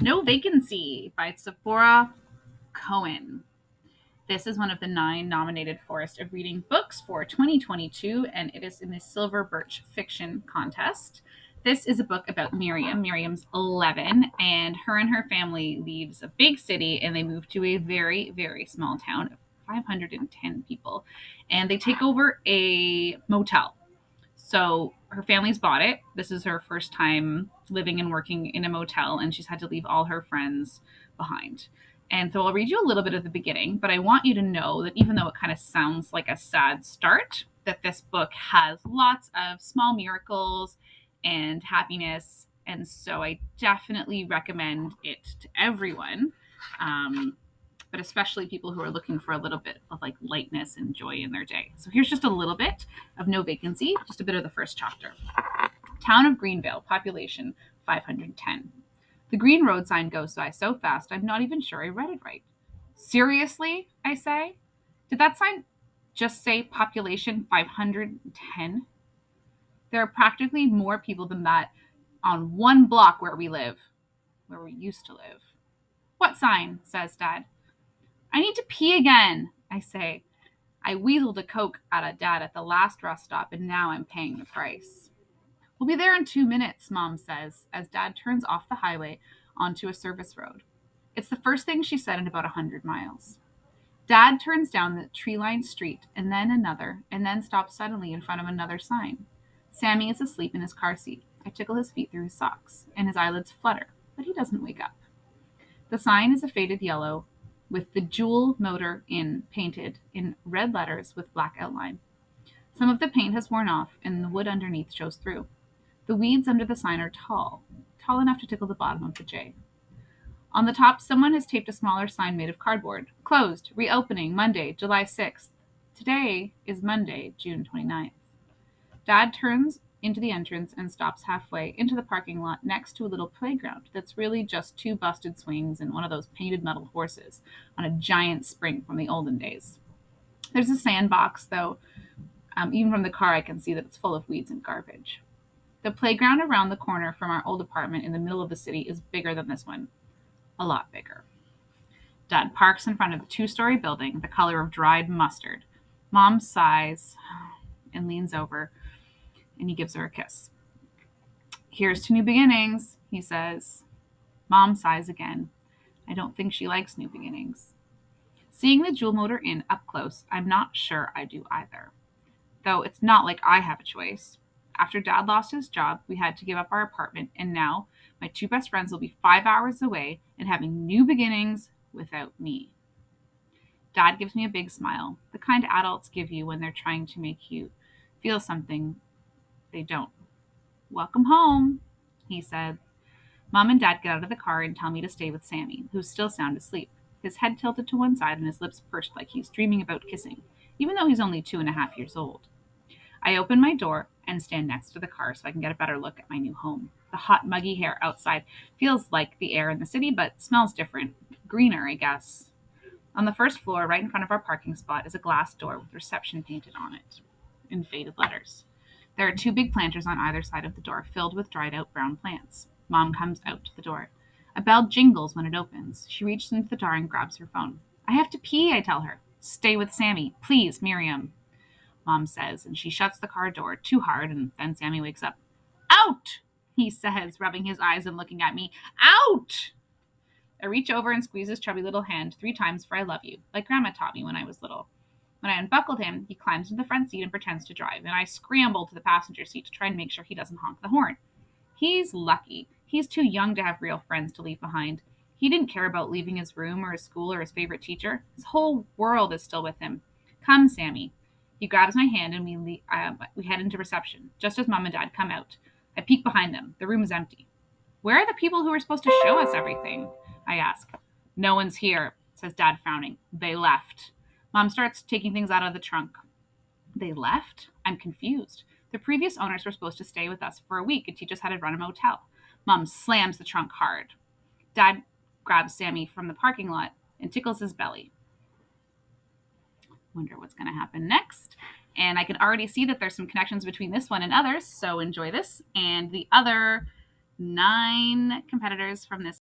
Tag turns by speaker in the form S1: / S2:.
S1: No Vacancy by Tziporah Cohen. This is one of the 9 nominated Forest of Reading books for 2022, and it is in the Silver Birch Fiction Contest. This is a book about Miriam. Miriam's 11, and her family leaves a big city and they move to a very, very small town of 510 people, and they take over a motel. So her family's bought it. This is her first time living and working in a motel, and she's had to leave all her friends behind. And so I'll read you a little bit of the beginning, but I want you to know that even though it kind of sounds like a sad start, that this book has lots of small miracles and happiness. And so I definitely recommend it to everyone. But especially people who are looking for a little bit of like lightness and joy in their day. So here's just a little bit of No Vacancy, just a bit of the first chapter. Town of Greenville, population 510. The green road sign goes by so fast, I'm not even sure I read it right. Seriously, I say? Did that sign just say population 510? There are practically more people than that on one block where we live, where we used to live. What sign? Says Dad. I need to pee again, I say. I weaseled a Coke out of Dad at the last rest stop, and now I'm paying the price. We'll be there in 2 minutes, Mom says, as Dad turns off the highway onto a service road. It's the first thing she said in about 100 miles. Dad turns down the tree-lined street, and then another, and then stops suddenly in front of another sign. Sammy is asleep in his car seat. I tickle his feet through his socks, and his eyelids flutter, but he doesn't wake up. The sign is a faded yellow, with the Jewel Motor Inn painted in red letters with black outline. Some of the paint has worn off, and the wood underneath shows through. The weeds under the sign are tall enough to tickle the bottom of the J. On the top, someone has taped a smaller sign made of cardboard. Closed. Reopening. Monday, July 6th. Today is Monday, June 29th. Dad turns into the entrance and stops halfway into the parking lot next to a little playground that's really just 2 busted swings and one of those painted metal horses on a giant spring from the olden days. There's a sandbox, though. Even from the car, I can see that it's full of weeds and garbage. The playground around the corner from our old apartment in the middle of the city is bigger than this one. A lot bigger. Dad parks in front of the 2-story building, the color of dried mustard. Mom sighs and leans over, and he gives her a kiss. Here's to new beginnings, he says. Mom sighs again. I don't think she likes new beginnings. Seeing the Jewel Motor Inn up close, I'm not sure I do either. Though it's not like I have a choice. After Dad lost his job, we had to give up our apartment, and now my 2 best friends will be 5 hours away and having new beginnings without me. Dad gives me a big smile, the kind adults give you when they're trying to make you feel something they don't. Welcome home, he said. Mom and Dad get out of the car and tell me to stay with Sammy, who's still sound asleep, his head tilted to one side and his lips pursed like he's dreaming about kissing, even though he's only 2.5 years old. I open my door and stand next to the car so I can get a better look at my new home. The hot, muggy air outside feels like the air in the city, but smells different. Greener, I guess. On the first floor, right in front of our parking spot, is a glass door with reception painted on it in faded letters. There are 2 big planters on either side of the door, filled with dried-out brown plants. Mom comes out to the door. A bell jingles when it opens. She reaches into the door and grabs her phone. I have to pee, I tell her. Stay with Sammy. Please, Miriam, Mom says, and she shuts the car door too hard, and then Sammy wakes up. Out, he says, rubbing his eyes and looking at me. Out! I reach over and squeeze his chubby little hand 3 times for I love you, like Grandma taught me when I was little. When I unbuckled him, he climbs into the front seat and pretends to drive, and I scramble to the passenger seat to try and make sure he doesn't honk the horn. He's lucky. He's too young to have real friends to leave behind. He didn't care about leaving his room or his school or his favorite teacher. His whole world is still with him. Come, Sammy. He grabs my hand and we head into reception, just as Mom and Dad come out. I peek behind them. The room is empty. Where are the people who were supposed to show us everything? I ask. No one's here, says Dad, frowning. They left. Mom starts taking things out of the trunk. They left? I'm confused. The previous owners were supposed to stay with us for a week and teach us how to run a motel. Mom slams the trunk hard. Dad grabs Sammy from the parking lot and tickles his belly. Wonder what's going to happen next. And I can already see that there's some connections between this one and others, so enjoy this. And the other 9 competitors from this